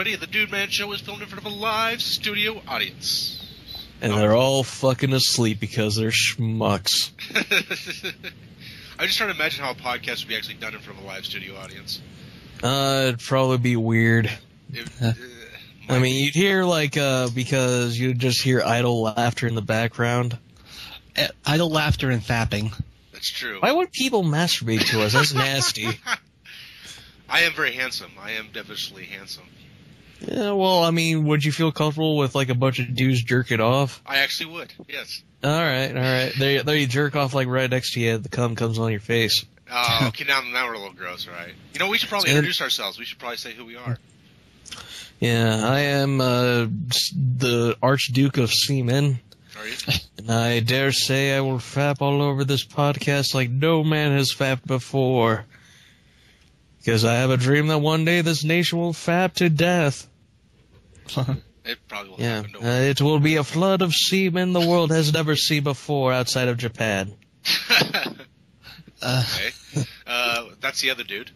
everybody. The DudeMan show is filmed in front of a live studio audience. And they're all fucking asleep because they're schmucks. I'm just trying to imagine how a podcast would be actually done in front of a live studio audience. It'd probably be weird. I mean, you'd hear, because you'd just hear idle laughter in the background. Idle laughter and fapping. That's true. Why would people masturbate to us? That's nasty. I am very handsome. I am devilishly handsome. Yeah, well, I mean, would you feel comfortable with, a bunch of dudes jerking off? I actually would, yes. Alright. There you jerk off, right next to you, the cum comes on your face. Oh, okay, now we're a little gross, right? We should probably introduce ourselves. We should probably say who we are. Yeah, I am, the Archduke of Seamen. Are you? And I dare say I will fap all over this podcast like no man has fapped before. Because I have a dream that one day this nation will fap to death. It probably will happen. It will be a flood of semen the world has never seen before outside of Japan. Okay. That's the other dude.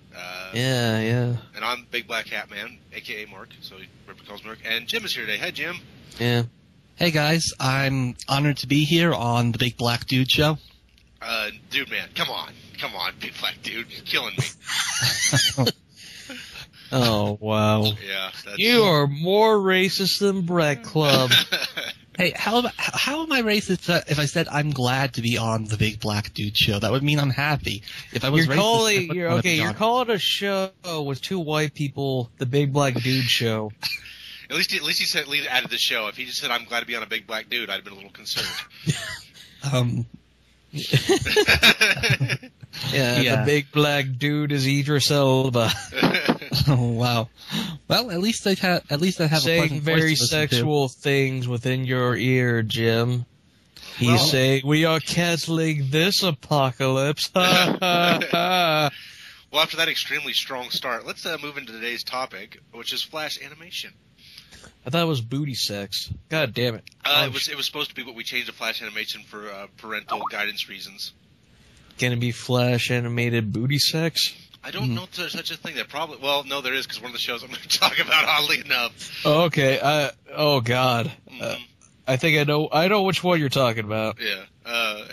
Yeah. And I'm BigBlackHatMan, a.k.a. Mark, so he calls Mark. And Jim is here today. Hi, Jim. Yeah. Hey, guys. I'm honored to be here on the Big Black Dude Show. DudeMan, come on, Big Black Dude, you're killing me. Oh, wow. Yeah, you are more racist than Brett Club. Hey, how am I racist if I said I'm glad to be on the Big Black Dude Show? That would mean I'm happy. If I was you're calling a show with two white people the Big Black Dude Show. At least he said added the show. If he just said I'm glad to be on a Big Black Dude, I'd have been a little concerned. The Big Black Dude is Idris Elba. Oh, wow. Well, at least I have a saying very sexual things within your ear, Jim. He's saying we are canceling this apocalypse. Well, after that extremely strong start, let's move into today's topic, which is Flash animation. I thought it was booty sex. God damn it. It was supposed to be, but we changed to Flash animation for parental guidance reasons. Can it be Flash animated booty sex? I don't know if there's such a thing. No, there is, because one of the shows I'm going to talk about, oddly enough. Oh, okay. Oh, God. I think I know which one you're talking about. Yeah.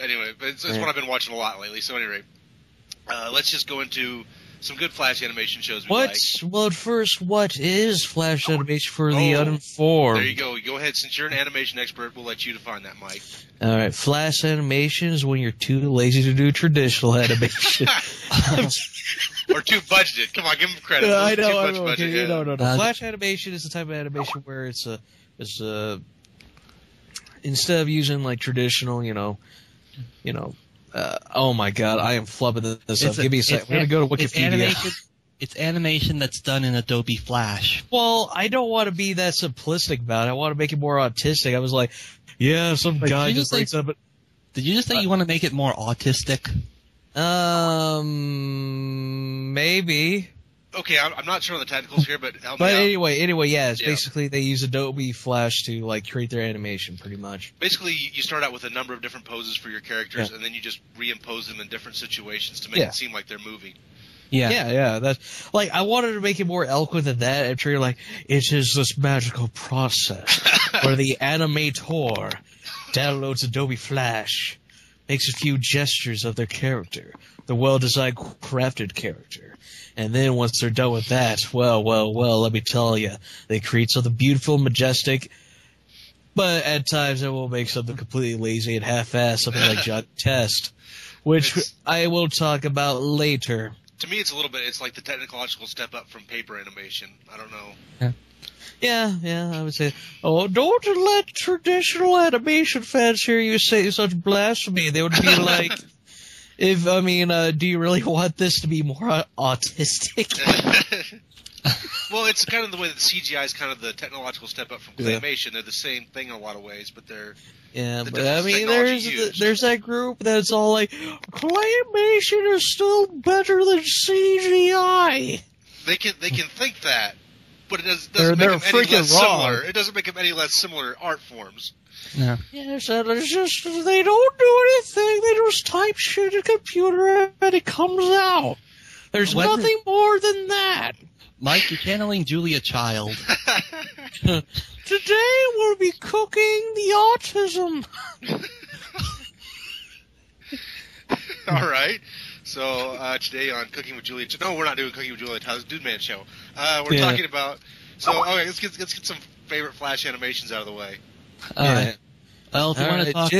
Anyway, but it's one I've been watching a lot lately. So anyway, let's just go into some good Flash animation shows we like. Well, first, what is Flash animation for the uninformed? There you go. Go ahead. Since you're an animation expert, we'll let you define that, Mike. All right. Flash animation is when you're too lazy to do traditional animation. Or too budgeted. Come on, give them credit. I know. No. Flash animation is the type of animation where it's instead of using traditional, oh my God, I am flubbing this up. Give me a second. I'm going to go to Wikipedia. It's animation that's done in Adobe Flash. Well, I don't want to be that simplistic about it. I want to make it more autistic. I was like, some guy just breaks up. Did you just say you want to make it more autistic? Maybe. Okay, I'm not sure on the technicals here, but help me out. Anyway, yeah. Basically they use Adobe Flash to create their animation, pretty much. Basically, you start out with a number of different poses for your characters, and then you just reimpose them in different situations to make it seem like they're moving. Yeah. That's I wanted to make it more eloquent than that. I'm sure you're like, it is this magical process where the animator downloads Adobe Flash, makes a few gestures of their character, the well-designed, crafted character. And then once they're done with that, well, let me tell you, they create something beautiful, majestic, but at times it will make something completely lazy and half-assed, something like John Test, which I will talk about later. To me, it's like the technological step up from paper animation. I don't know. Yeah, I would say, don't let traditional animation fans hear you say such blasphemy. They would be like, do you really want this to be more autistic? Well, it's kind of the way that CGI is kind of the technological step up from claymation. They're the same thing in a lot of ways, but they're... Yeah, but there's that group that's all like, claymation is still better than CGI. They can think that, but it doesn't make them any less similar. It doesn't make them any less similar art forms. Yeah. Yes, it's just they don't do anything. They just type shit in a computer and it comes out. There's nothing more than that. Mike, you're channeling Julia Child. Today we'll be cooking the autism. All right. So today on Cooking with Julia... No, we're not doing Cooking with Julia Child's DudeMan show. We're talking about... So, okay, let's get some favorite Flash animations out of the way. All right. Well, if you want to talk...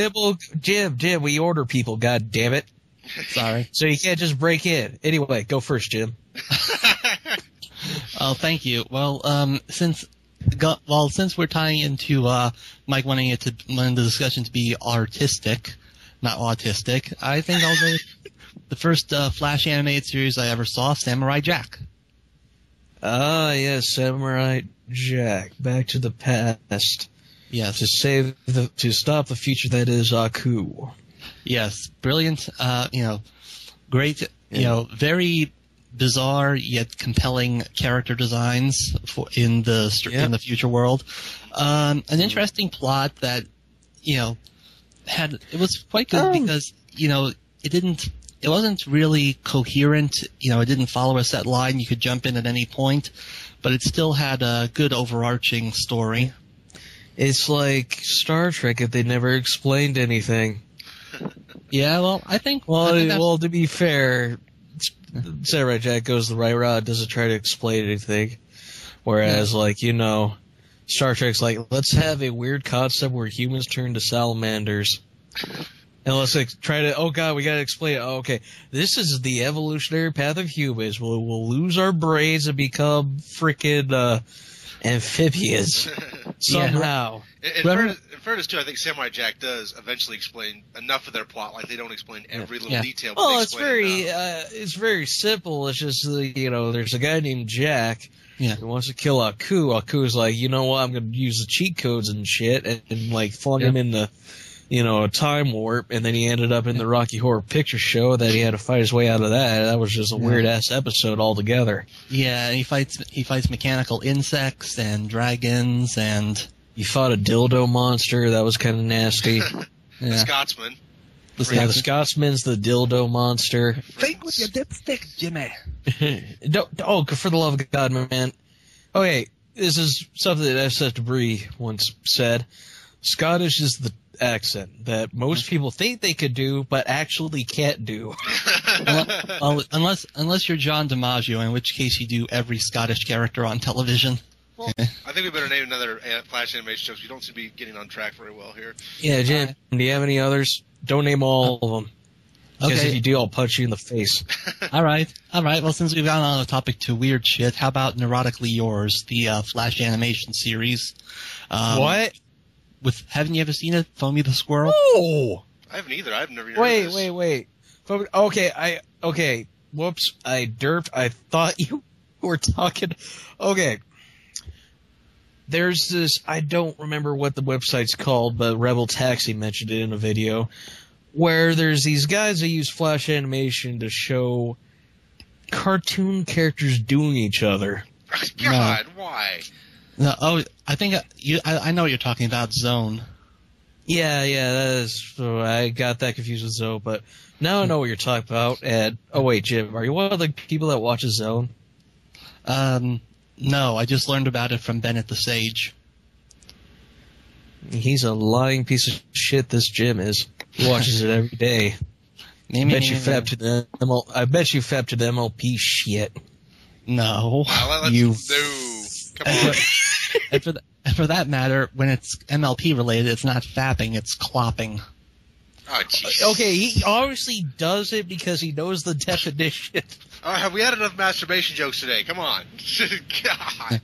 Jim, we order people, god damn it. Sorry. So you can't just break in. Anyway, go first, Jim. Oh, thank you. Well, since we're tying into Mike wanting the discussion to be artistic, not autistic, I think I'll go with the first Flash animated series I ever saw, Samurai Jack. Ah, yes, Samurai Jack. Back to the past. Yes. To stop the future that is Aku. Yes, brilliant. Great. Very bizarre yet compelling character designs in the future world. An interesting plot that it was quite good because it wasn't really coherent. It didn't follow a set line. You could jump in at any point, but it still had a good overarching story. It's like Star Trek if they never explained anything. Yeah, well, I think... Well, to be fair, Samurai Jack goes the right route, doesn't try to explain anything. Whereas, Star Trek's like, let's have a weird concept where humans turn to salamanders. And let's try to, oh god, we gotta explain it. Oh, okay, this is the evolutionary path of humans. We'll lose our brains and become freaking amphibians somehow. In fairness, too, I think Samurai Jack does eventually explain enough of their plot. Like, they don't explain every little detail. But well, it's very simple. It's just, there's a guy named Jack who wants to kill Aku. Aku's like, you know what, I'm going to use the cheat codes and shit and flung him in the, a time warp, and then he ended up in the Rocky Horror Picture Show that he had to fight his way out of that. That was just a weird-ass episode altogether. Yeah, and he fights mechanical insects and dragons, and... He fought a dildo monster. That was kind of nasty. The Scotsman. The Scotsman's the dildo monster. Think with your dipstick, Jimmy. For the love of God, man. Okay, this is something that S.F. Debris once said. Scottish is the accent that most people think they could do, but actually can't do. Unless you're John DiMaggio, in which case you do every Scottish character on television. Well, I think we better name another Flash animation show because we don't seem to be getting on track very well here. Yeah, Jim, do you have any others? Don't name all of them. Because if you do, I'll punch you in the face. All right. Well, since we've gotten on the topic to weird shit, how about Neurotically Yours, the Flash animation series? What? Haven't you ever seen it? Foamy the Squirrel? Oh! I haven't either. I've never heard of this. Wait. Okay. Whoops. I derped. I thought you were talking. Okay. There's this, I don't remember what the website's called, but Rebel Taxi mentioned it in a video, where there's these guys that use Flash animation to show cartoon characters doing each other. God, why? No, I think I know what you're talking about, Zone. Yeah, that is, I got that confused with Zoe, but now I know what you're talking about, and, Jim, are you one of the people that watches Zone? No, I just learned about it from Bennett the Sage. He's a lying piece of shit, this Jim is. He watches it every day. I bet you fap to the MLP shit. No. No. Come on. And for that matter, when it's MLP related, it's not fapping, it's clopping. Oh, jeez. Okay, he obviously does it because he knows the definition. Have we had enough masturbation jokes today? Come on. God.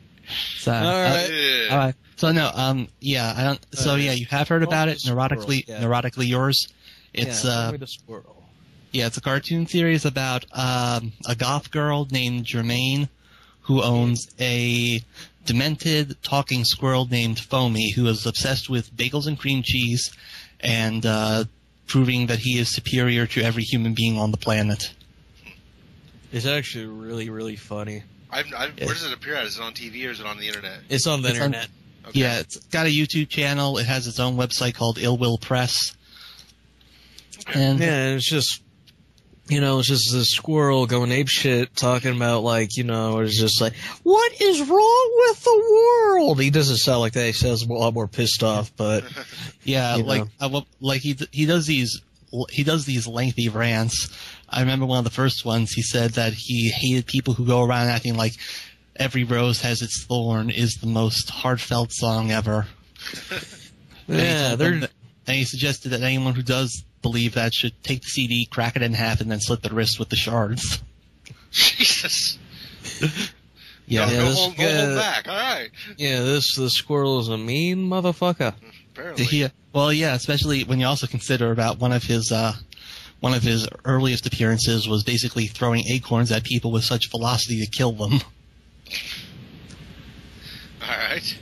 So, all right. So no, you have heard about it. Neurotically Yours. It's the squirrel. Yeah, it's a cartoon series about a goth girl named Germaine who owns a demented talking squirrel named Foamy who is obsessed with bagels and cream cheese and proving that he is superior to every human being on the planet. It's actually really, really funny. Where does it appear at? Is it on TV or is it on the internet? It's on the internet. Okay. Yeah, it's got a YouTube channel. It has its own website called Ill Will Press. Okay. And it's just you know, it's just this squirrel going ape shit talking about, like, you know, it's just like, what is wrong with the world? He doesn't sound like that. He sounds a lot more pissed off, but yeah, like he does these lengthy rants. I remember one of the first ones. He said that he hated people who go around acting like "Every Rose Has Its Thorn" is the most heartfelt song ever. Yeah, and he suggested that anyone who does believe that should take the CD, crack it in half, and then slit the wrist with the shards. Jesus. Yeah, no hold back. All right. Yeah, the squirrel is a mean motherfucker. Apparently. Yeah, especially when you also consider about one of his earliest appearances was basically throwing acorns at people with such velocity to kill them. All right.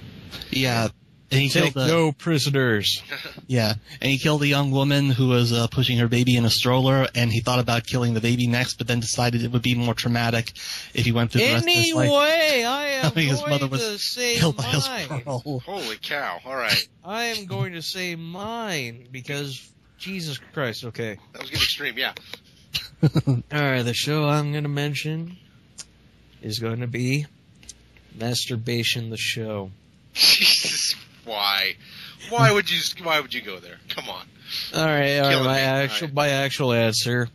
Yeah. And he Take killed no prisoners. Yeah, and he killed a young woman who was pushing her baby in a stroller, and he thought about killing the baby next, but then decided it would be more traumatic if he went through the rest of his life. Anyway, I am his mother going was to say killed by his mine. squirrel. Holy cow. All right. I am going to say mine because Jesus Christ. Okay. That was getting extreme, yeah. All right, the show I'm going to mention is going to be Masturbation the Show. Jesus, why? Why would you go there? Come on. All right. Me. My actual answer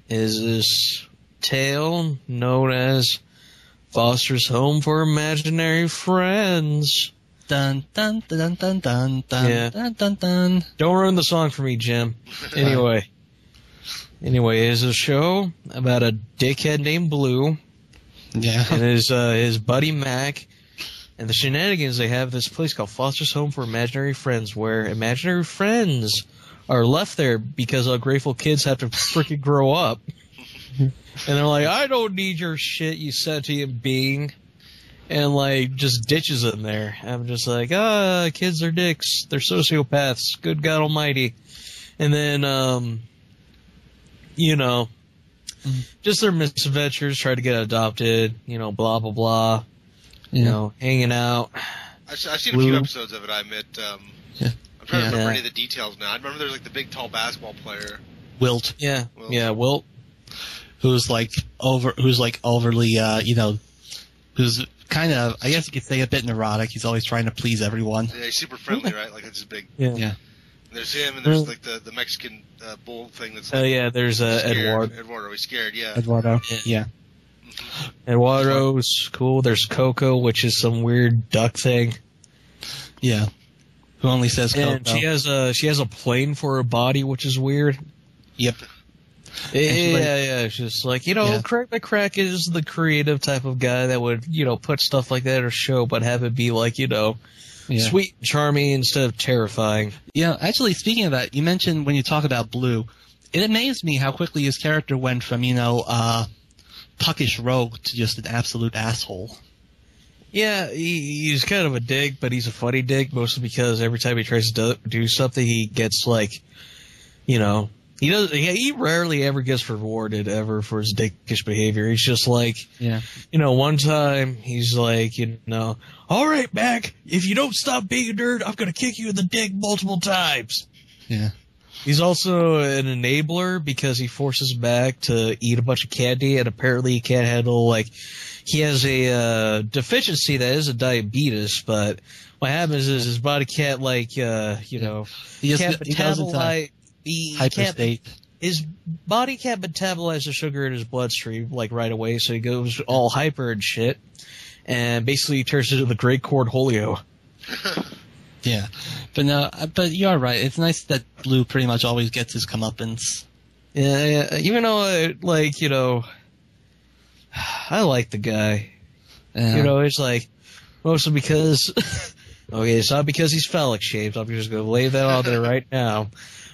is this tale known as Foster's Home for Imaginary Friends. Dun dun dun dun dun dun Yeah. dun dun dun. Don't ruin the song for me, Jim. Anyway, it's a show about a dickhead named Blue Yeah. and his buddy Mac, and the shenanigans they have at this place called Foster's Home for Imaginary Friends, where imaginary friends are left there because ungrateful kids have to freaking grow up. And they're like, I don't need your shit, you sentient being. And, like, just ditches them there. I'm just like, kids are dicks. They're sociopaths. Good God Almighty. And then, just their misadventures, try to get adopted, blah, blah, blah. Hanging out. I've seen a few episodes of it, I admit. I'm trying to remember any of the details now. I remember there's like the big, tall basketball player. Wilt. Yeah, Wilt. Who's overly, who's kind of, I guess you could say, a bit neurotic. He's always trying to please everyone. Yeah, he's super friendly, right? Like, it's just big. Yeah. And there's him, and there's like the Mexican bull thing that's like. Oh, yeah, there's Eduardo. Eduardo, he's scared, yeah. Eduardo, yeah. Eduardo's cool. There's Coco, which is some weird duck thing. Yeah. Who only says Coco. And she has a plane for her body, which is weird. Yep. Yeah. It's just like, Craig McCrack is the creative type of guy that would, put stuff like that in a show, but have it be like, sweet and charming instead of terrifying. Yeah, actually, speaking of that, you mentioned when you talk about Blue, it amazed me how quickly his character went from, puckish rogue to just an absolute asshole. Yeah, he's kind of a dick, but he's a funny dick, mostly because every time he tries to do something, he gets like, he rarely ever gets rewarded ever for his dickish behavior. He's just like, one time he's like, all right, Mac, if you don't stop being a nerd, I'm going to kick you in the dick multiple times. Yeah. He's also an enabler because he forces Mac to eat a bunch of candy, and apparently he can't handle, he has a deficiency that is a diabetes, but what happens is his body can't, can't metabolize. His body can't metabolize the sugar in his bloodstream, right away, so he goes all hyper and shit, and basically he turns into the Great Cornholio. Yeah, but you're right. It's nice that Blue pretty much always gets his comeuppance. Yeah. Even though, I like the guy. It's like mostly because, it's not because he's phallic shaped. I'm just going to lay that out there right now,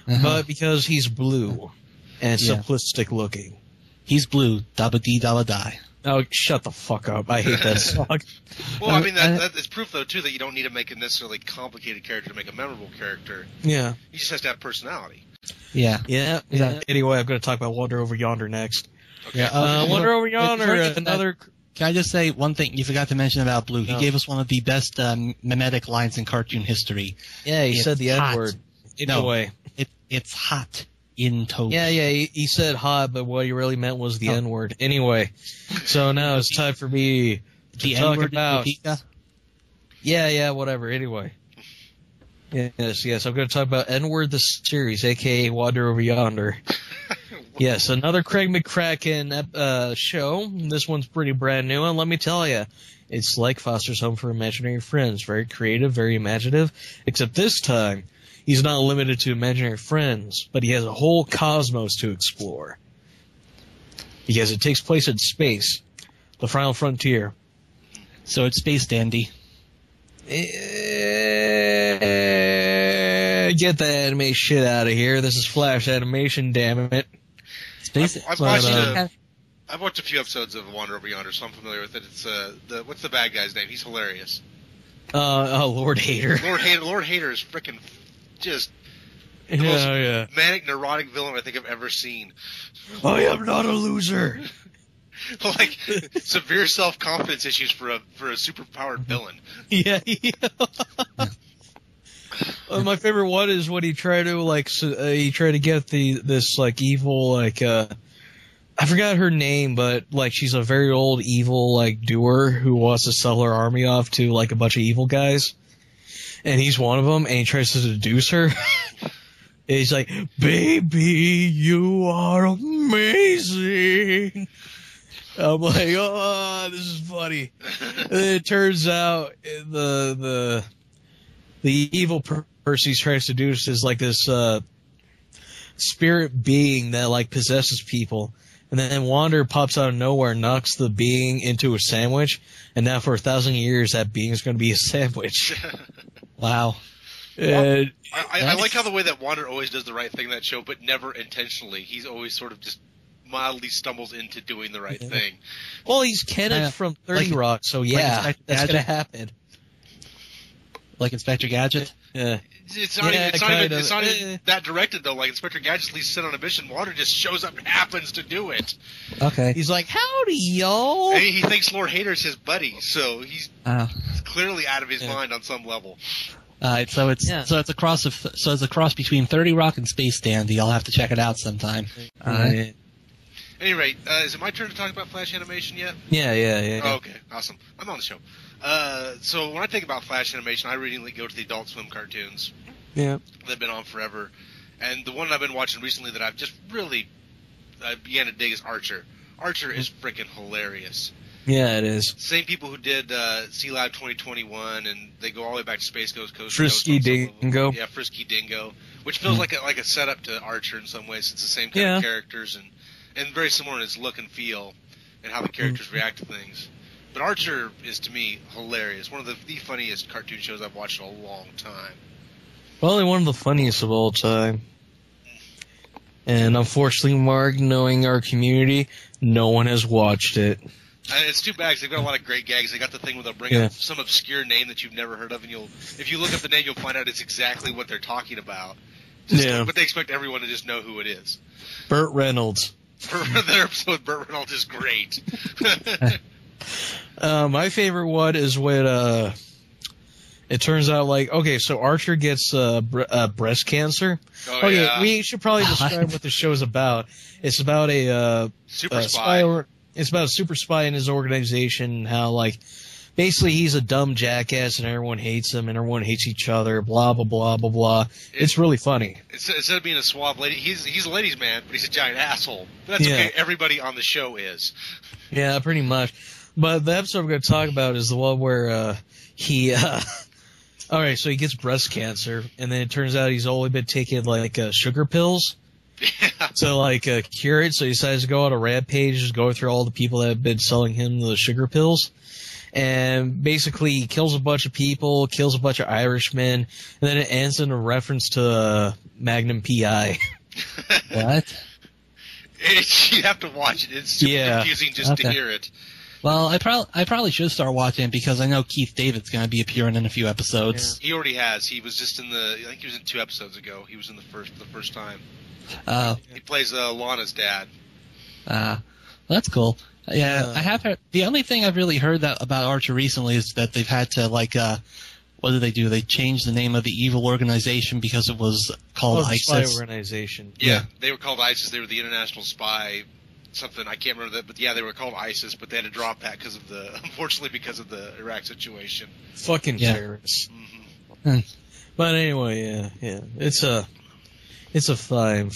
but because he's blue and simplistic looking. He's blue, dabba dee dabba die. Oh, shut the fuck up. I hate that song. Well, I mean, that is proof, though, too, that you don't need to make a necessarily complicated character to make a memorable character. Yeah. He just has to have personality. Yeah. Anyway, I'm going to talk about Wonder Over Yonder next. Okay. Yeah. Wonder Over Yonder, another... Can I just say one thing you forgot to mention about Blue? He gave us one of the best mimetic lines in cartoon history. Yeah, he said the N-word. It's hot. in toast. Yeah, he said hot, but what he really meant was the N-word. Anyway, so now it's time for me to talk about... Yeah, whatever. Anyway. Yes, I'm going to talk about N-word the series, a.k.a. Wander Over Yonder. Yes, another Craig McCracken show. This one's pretty brand new, and let me tell you, it's like Foster's Home for Imaginary Friends. Very creative, very imaginative, except this time, he's not limited to imaginary friends, but he has a whole cosmos to explore. Because it takes place in space, the final frontier. So it's Space Dandy. Get the anime shit out of here. This is Flash animation, damn it. I've watched a few episodes of Wander Over Yonder, so I'm familiar with it. It's what's the bad guy's name? He's hilarious. Lord Hater. Lord Hater is freaking just manic, neurotic villain I think I've ever seen. I am not a loser. Like severe self-confidence issues for a superpowered villain. Yeah. My favorite one is when he tried to get this evil I forgot her name, but she's a very old evil doer who wants to sell her army off to a bunch of evil guys, and he's one of them, and he tries to seduce her. And he's like, "Baby, you are amazing." I'm like, "Oh, this is funny." And then it turns out the evil person he's trying to seduce is this spirit being that possesses people. And then Wander pops out of nowhere and knocks the being into a sandwich. And now for 1,000 years, that being is going to be a sandwich. Wow. I like how the way that Wander always does the right thing in that show, but never intentionally. He's always sort of just mildly stumbles into doing the right thing. Well, he's Kenneth from 30 Rock, so that's going to happen. Like Inspector Gadget? Yeah. It's not even that directed, though. Like, Inspector Gadget's at least sent on a mission. Wander just shows up and happens to do it. Okay. He's like, howdy, y'all. And he thinks Lord Hater's his buddy, so he's clearly out of his mind on some level. So it's a cross between 30 Rock and Space Dandy. I'll have to check it out sometime. At any rate, is it my turn to talk about Flash animation yet? Yeah. Oh, okay, awesome. I'm on the show. So when I think about Flash animation, I originally go to the Adult Swim cartoons. Yeah. They've been on forever. And the one I've been watching recently that I've just really began to dig is Archer. Archer is freaking hilarious. Yeah, it is. Same people who did C-Lab 2021, and they go all the way back to Space Ghost Coast. Frisky Dingo. Yeah, Frisky Dingo, which feels like a setup to Archer in some ways. It's the same kind of characters and very similar in its look and feel and how the characters react to things. But Archer is, to me, hilarious. One of the funniest cartoon shows I've watched in a long time. Probably one of the funniest of all time. And unfortunately, Mark, knowing our community, no one has watched it. It's too bad because they've got a lot of great gags. They got the thing where they'll bring up some obscure name that you've never heard of, and if you look up the name, you'll find out it's exactly what they're talking about. But they expect everyone to just know who it is. Burt Reynolds. Their episode with Burt Reynolds is great. My favorite one is when it turns out so Archer gets breast cancer. Oh, yeah. We should probably describe what the show's about. It's about a super spy. It's about a super spy in his organization. How basically he's a dumb jackass and everyone hates him and everyone hates each other. Blah blah blah blah blah. It's really funny. Instead of being a suave lady, he's a ladies' man, but he's a giant asshole. But that's okay. Everybody on the show is. Yeah, pretty much. But the episode I'm going to talk about is the one where he. All right, so he gets breast cancer, and then it turns out he's only been taking sugar pills. Yeah. To cure it, so he decides to go on a rampage, just go through all the people that have been selling him the sugar pills. And basically he kills a bunch of people, kills a bunch of Irishmen, and then it ends in a reference to Magnum P.I. What? You have to watch it. It's super confusing just to hear it. Well, I probably should start watching it because I know Keith David's going to be appearing in a few episodes. Yeah. He already has. He was just I think he was in 2 episodes ago. He was in the first time. He plays Lana's dad. That's cool. Yeah, I have heard. The only thing I've really heard about Archer recently is that they've had to what did they do? They changed the name of the evil organization because it was called ISIS. Spy organization. Yeah, they were called ISIS. They were the International Spy something. I can't remember that, but yeah, they were called ISIS. But they had to drop that unfortunately, because of the Iraq situation. Fucking terrorists. Mm. But anyway, yeah, it's a fine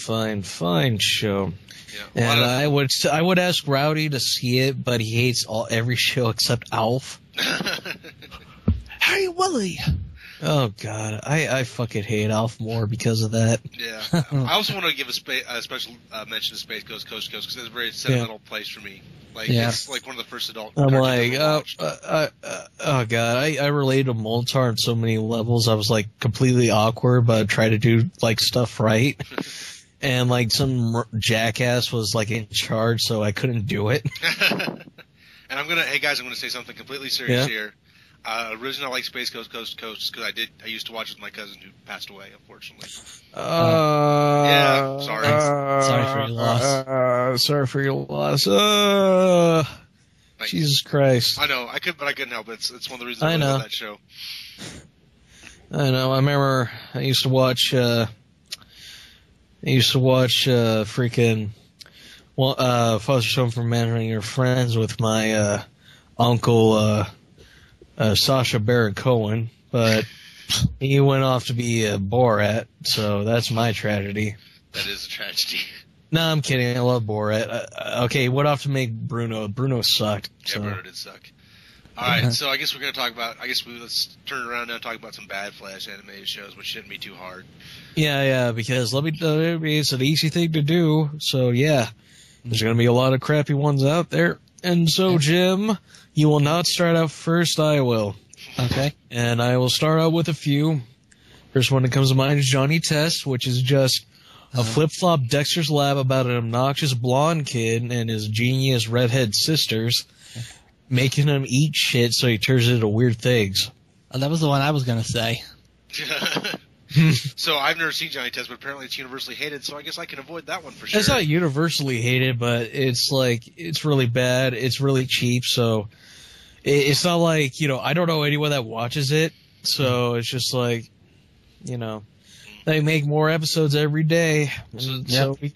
show. Yeah, and I would ask Rowdy to see it, but he hates every show except Alf. Hey, Willie! Oh God, I fucking hate Alf more because of that. Yeah, I also want to give a special mention to Space Coast Coast to Coast because it's a very sentimental place for me. Like it's like one of the first adult. I'm like, oh God, I relate to Moltar on so many levels. I was like completely awkward, but try to do like stuff right. And like some jackass was like in charge, so I couldn't do it. And hey guys, I'm gonna say something completely serious here. Originally, I like Space Coast Coast to Coast because I used to watch it with my cousin who passed away, unfortunately. Yeah, sorry. Sorry for your loss. Sorry for your loss. Jesus Christ. I know, but I couldn't help it. It's one of the reasons I love that show. I know. I remember I used to watch freaking Foster Home for Men and Your Friends with my uncle Sacha Baron Cohen, but he went off to be a Borat, so that's my tragedy. That is a tragedy. No, I'm kidding. I love Borat. Okay, he went off to make Bruno. Bruno sucked. Yeah, Bruno did suck. All right, so I guess we're going to talk about. Let's turn it around now and talk about some bad Flash animated shows, which shouldn't be too hard. Yeah, because let me tell you, it's an easy thing to do. So yeah, there's going to be a lot of crappy ones out there. And so, Jim, you will not start out first. I will. Okay. And I will start out with a few. First one that comes to mind is Johnny Test, which is just a flip-flop Dexter's Lab about an obnoxious blonde kid and his genius redhead sisters, making him eat shit so he turns into weird things. Oh, that was the one I was going to say. So I've never seen Johnny Test, but apparently it's universally hated, so I guess I can avoid that one for sure. It's not universally hated, but it's really bad. It's really cheap, so it's not like, I don't know anyone that watches it, so it's just like, they make more episodes every day. So there you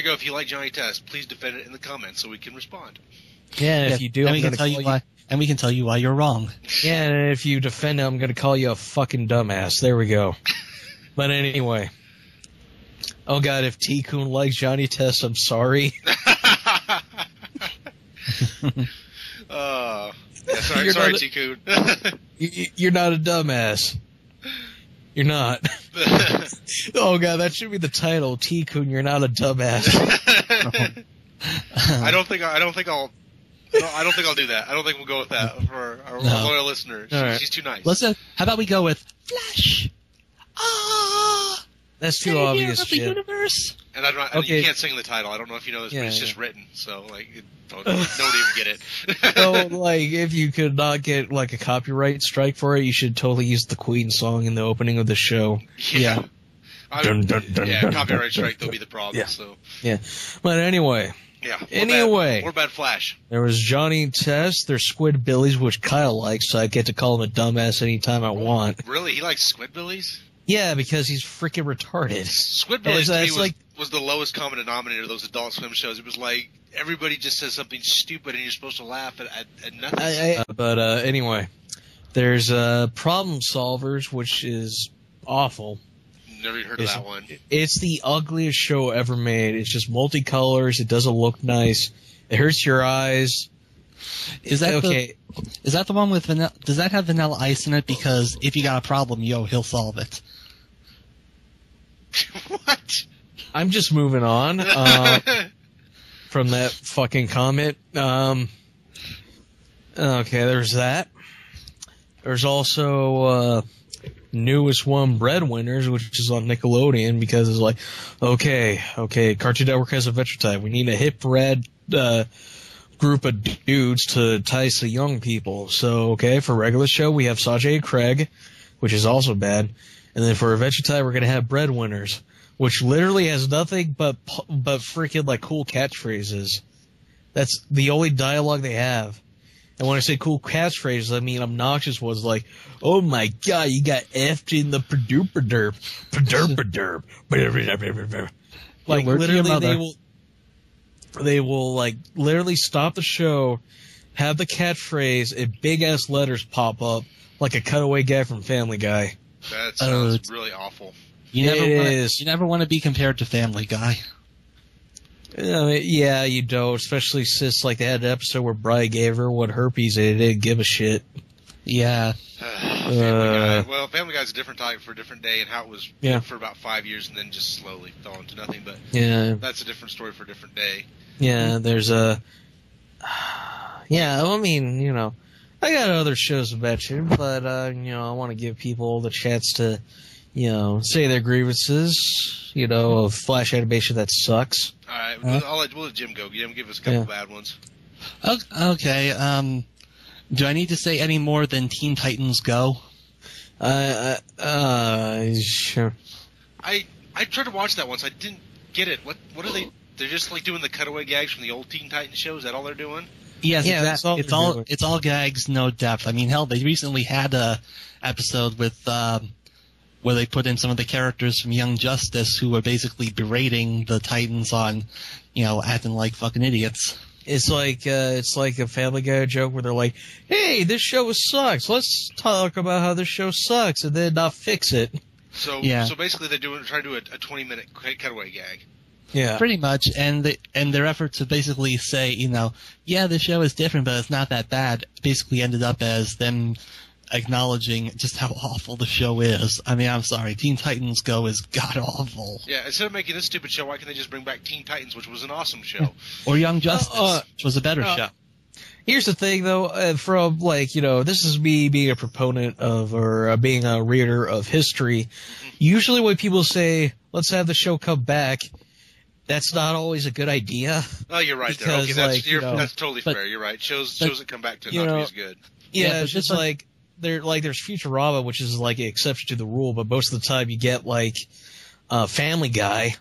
go. If you like Johnny Test, please defend it in the comments so we can respond. Yeah, if you do, and we can tell you why. And we can tell you why you're wrong. Yeah, and if you defend it, I'm going to call you a fucking dumbass. There we go. But anyway. Oh, God, if T-Kun likes Johnny Test, I'm sorry. Sorry, T-Kun. You're not a dumbass. You're not. Oh, God, that should be the title. T-Kun, you're not a dumbass. I don't think I'll do that. I don't think we'll go with that for our loyal listener. She's too nice. How about we go with Flash? That's too obvious. Of the universe. And you can't sing the title. I don't know if you know this, but it's just written, so don't even get it. So, if you could not get a copyright strike for it, you should totally use the Queen song in the opening of the show. Yeah. Dun, dun, dun, dun, copyright dun, strike dun, will be the problem. Yeah. So. Yeah. But anyway. Yeah. More bad Flash. There was Johnny Test. There's Squidbillies, which Kyle likes, so I get to call him a dumbass anytime I want. Really? He likes Squidbillies? Yeah, because he's freaking retarded. Squidbillies was the lowest common denominator of those Adult Swim shows. It was like everybody just says something stupid and you're supposed to laugh at nothing. But anyway, there's Problem Solvers, which is awful. Never even heard of that one. It's the ugliest show ever made. It's just multicolors. It doesn't look nice. It hurts your eyes. Is that the one with vanilla? Does that have Vanilla Ice in it? Because if you got a problem, he'll solve it. What? I'm just moving on from that fucking comment. Okay, there's that. There's also newest one, Breadwinners, which is on Nickelodeon, because it's like, okay, Cartoon Network has Adventure Time. We need a hip rad group of dudes to entice the young people. So, for regular show, we have Sajay and Craig, which is also bad. And then for Adventure Time, we're going to have Breadwinners, which literally has nothing but freaking cool catchphrases. That's the only dialogue they have. And when I say cool catchphrases, I mean obnoxious ones like, "Oh my God, you got effed in the derp, derp." Like literally, they will like literally stop the show, have the catchphrase in big ass letters pop up like a cutaway gag from Family Guy. That sounds really awful. You never want to be compared to Family Guy. Yeah, you don't, especially since like they had an episode where Brian gave everyone herpes and they didn't give a shit. Yeah. Family Guy. Well, Family Guy's a different type for a different day, and how it was for about 5 years and then just slowly fell into nothing. But that's a different story for a different day. Yeah, there's a... Yeah, I mean, you know, I got other shows to mention, but, you know, I want to give people the chance to, you know, say their grievances, you know, of Flash animation that sucks. All right, we'll let Jim go. Give us a couple bad ones. Okay, do I need to say any more than Teen Titans Go? Sure. I tried to watch that once. I didn't get it. What are they? They're just like doing the cutaway gags from the old Teen Titans show. Is that all they're doing? Yes, exactly. It's all gags, no depth. I mean, hell, they recently had a episode with where they put in some of the characters from Young Justice who were basically berating the Titans on, you know, acting like fucking idiots. It's like a Family Guy joke where they're like, "Hey, this show sucks. Let's talk about how this show sucks and then not fix it." So basically, they're trying to do a 20-minute cutaway gag. Yeah, pretty much. And their effort to basically say, you know, yeah, the show is different, but it's not that bad, basically ended up as them acknowledging just how awful the show is. I mean, I'm sorry, Teen Titans Go is god awful. Yeah, instead of making this stupid show, why can't they just bring back Teen Titans, which was an awesome show? Or Young Justice, which was a better show. Here's the thing, though, from, like, you know, this is me being a proponent of, or being a reader of history. Mm-hmm. Usually when people say, let's have the show come back, that's not always a good idea. Oh, you're right there. Okay, that's totally fair. You're right. Shows that come back to not be as good. Yeah, it's just like there's Futurama, which is like an exception to the rule, but most of the time you get like Family Guy,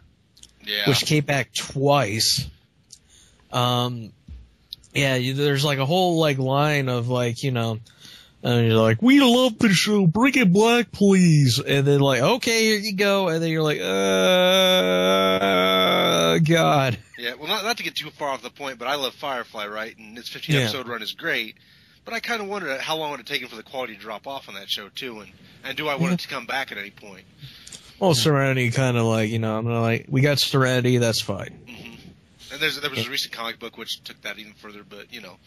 which came back twice. There's like a whole like line of like, you know, and you're like, "We love the show, bring it back, please." And then like, "Okay, here you go." And then you're like, God. Yeah, well, not to get too far off the point, but I love Firefly, right? And its 15 episode run is great. But I kind of wonder how long would it take for the quality to drop off on that show too, and do I want it to come back at any point? Well, Serenity kind of like, you know, I'm like, we got Serenity, that's fine. Mm-hmm. And there was a recent comic book which took that even further, but you know.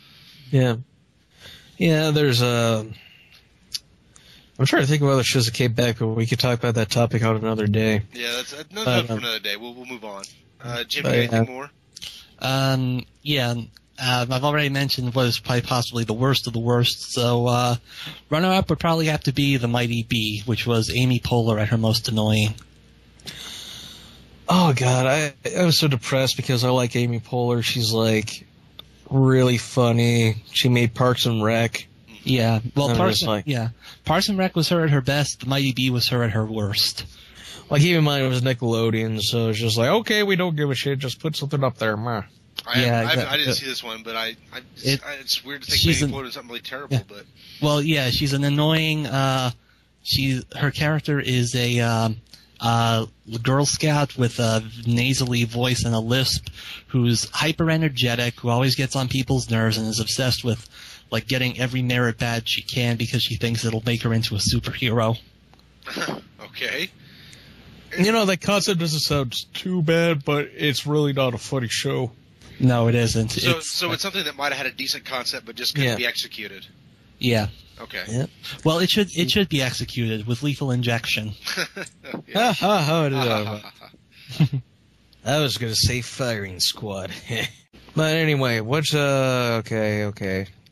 Yeah, there's I'm trying to think of other shows that came back, but we could talk about that topic on another day. Yeah, that's for another day. We'll move on. Jim, anything more? I've already mentioned what is probably possibly the worst of the worst, so runner-up would probably have to be The Mighty Bee, which was Amy Poehler at her most annoying. Oh, God, I was so depressed because I like Amy Poehler. She's, like, really funny. She made Parks and Rec. Yeah, well, Parks and Rec was her at her best. The Mighty Bee was her at her worst. Like, keep in mind it was Nickelodeon, so it's just like, okay, we don't give a shit, just put something up there, man. I didn't see this one, but it's weird to think Amy Poehler did something really terrible. Yeah. But well, yeah, she's an annoying. Her character is a Girl Scout with a nasally voice and a lisp, who's hyper energetic, who always gets on people's nerves, and is obsessed with like getting every merit badge she can because she thinks it'll make her into a superhero. Okay. You know, that concept doesn't sound too bad, but it's really not a funny show. No, it isn't. So it's something that might have had a decent concept, but just couldn't be executed. Yeah. Okay. Yeah. Well, it should be executed with lethal injection. I was gonna say firing squad. But anyway, what's okay.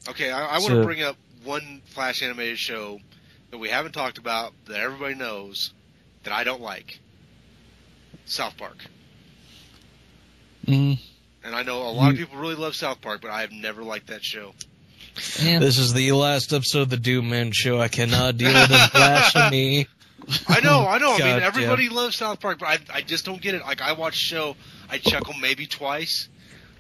Okay, I want to bring up one Flash animated show that we haven't talked about that everybody knows that I don't like. South Park. Mm. And I know a lot of people really love South Park, but I have never liked that show. Yeah. This is the last episode of the DudeMan show. I cannot deal with this blasphemy. I know. I mean, everybody loves South Park, but I just don't get it. Like, I watch the show, I chuckle maybe twice.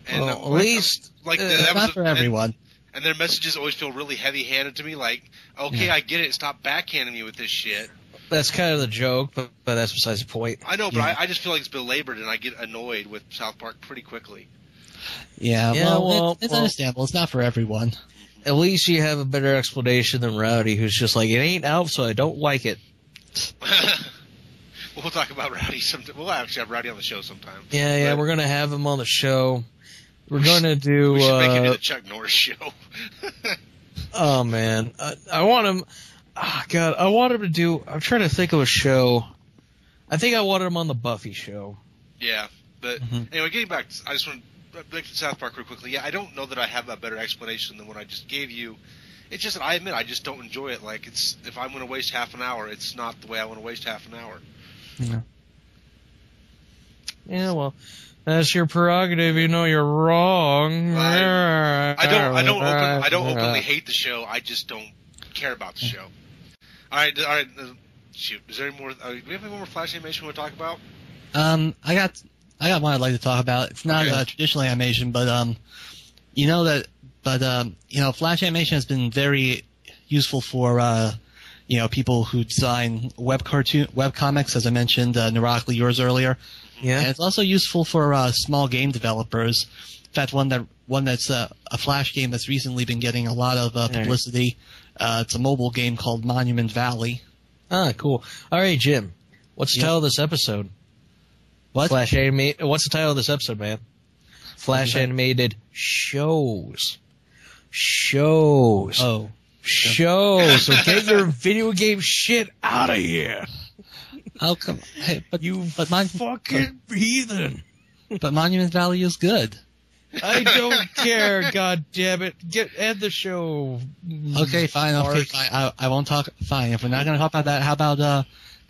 And at least... like, not for everyone. and their messages always feel really heavy-handed to me. Like, okay, I get it. Stop backhanding me with this shit. That's kind of the joke, but that's besides the point. I know, but I just feel like it's belabored, and I get annoyed with South Park pretty quickly. Yeah, well, it's understandable. It's not for everyone. At least you have a better explanation than Rowdy, who's just like, it ain't out, so I don't like it. We'll talk about Rowdy sometime. We'll actually have Rowdy on the show sometime. Yeah, we're going to have him on the show. We're going to do... We should make him do the Chuck Norris show. Oh, man. I want him... Oh, God, I want him to do... I'm trying to think of a show. I think I wanted him on the Buffy show. Yeah, but anyway, getting back, I just want to back to South Park real quickly. Yeah, I don't know that I have a better explanation than what I just gave you. It's just that I admit I just don't enjoy it. Like, it's if I'm going to waste half an hour, it's not the way I want to waste half an hour. Yeah. Yeah, well, that's your prerogative. You know you're wrong. I don't openly hate the show. I just don't care about the show. All right. Shoot. Is there any more? Do we have any more Flash animation we want to talk about? I got one I'd like to talk about. It's not traditional animation, but Flash animation has been very useful for people who design web comics, as I mentioned, Narocly, yours earlier. Yeah. And it's also useful for small game developers. In fact, one that's a Flash game that's recently been getting a lot of publicity. It's a mobile game called Monument Valley. Ah, cool. All right, Jim. What's the title of this episode? What? What's the title of this episode, man? Flash animated shows. Oh. Shows. So get your video game shit out of here. How come? Hey, but fucking heathen. But Monument Valley is good. I don't care. God damn it! End the show. Okay, fine. I won't talk. Fine. If we're not going to talk about that, how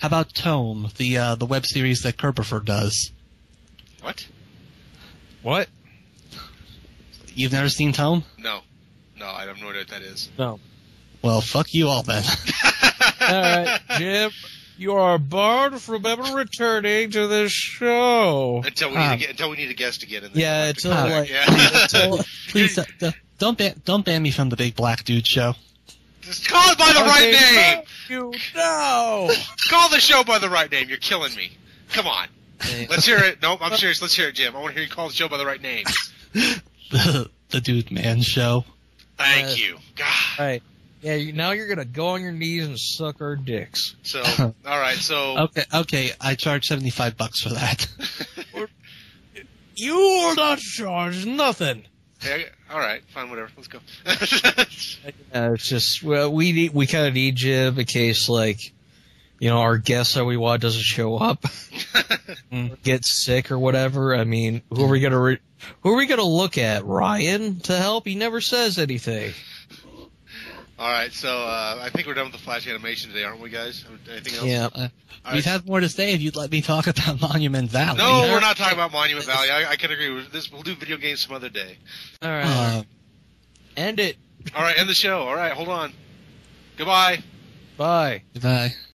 about Tome, the web series that Kerberfer does? What? You've never seen Tome? No, I have no idea what that is. No. Well, fuck you all then. All right, Jim. You are barred from ever returning to this show until we need a guest again. Please don't ban me from the Big Black Dude show. Just call it by the right name. You know. Call the show by the right name. You're killing me. Come on. Let's hear it. Nope, I'm serious. Let's hear it, Jim. I want to hear you call the show by the right name. The DudeMan show. Thank you. God. All right. Yeah, now you're going to go on your knees and suck our dicks. So, all right, so... Okay, I charge $75 for that. You will not charge nothing. Okay, all right, fine, whatever. Let's go. It's just, well, we kind of need Jim in case, our guest that we want doesn't show up, get sick or whatever. I mean, who are we gonna look at? Ryan to help? He never says anything. All right, so I think we're done with the Flash animation today, aren't we, guys? Anything else? Yeah. We'd have more to say if you'd let me talk about Monument Valley. No, we're not talking about Monument Valley. I can agree with this. We'll do video games some other day. All right. End it. All right, end the show. All right, hold on. Goodbye. Bye. Goodbye.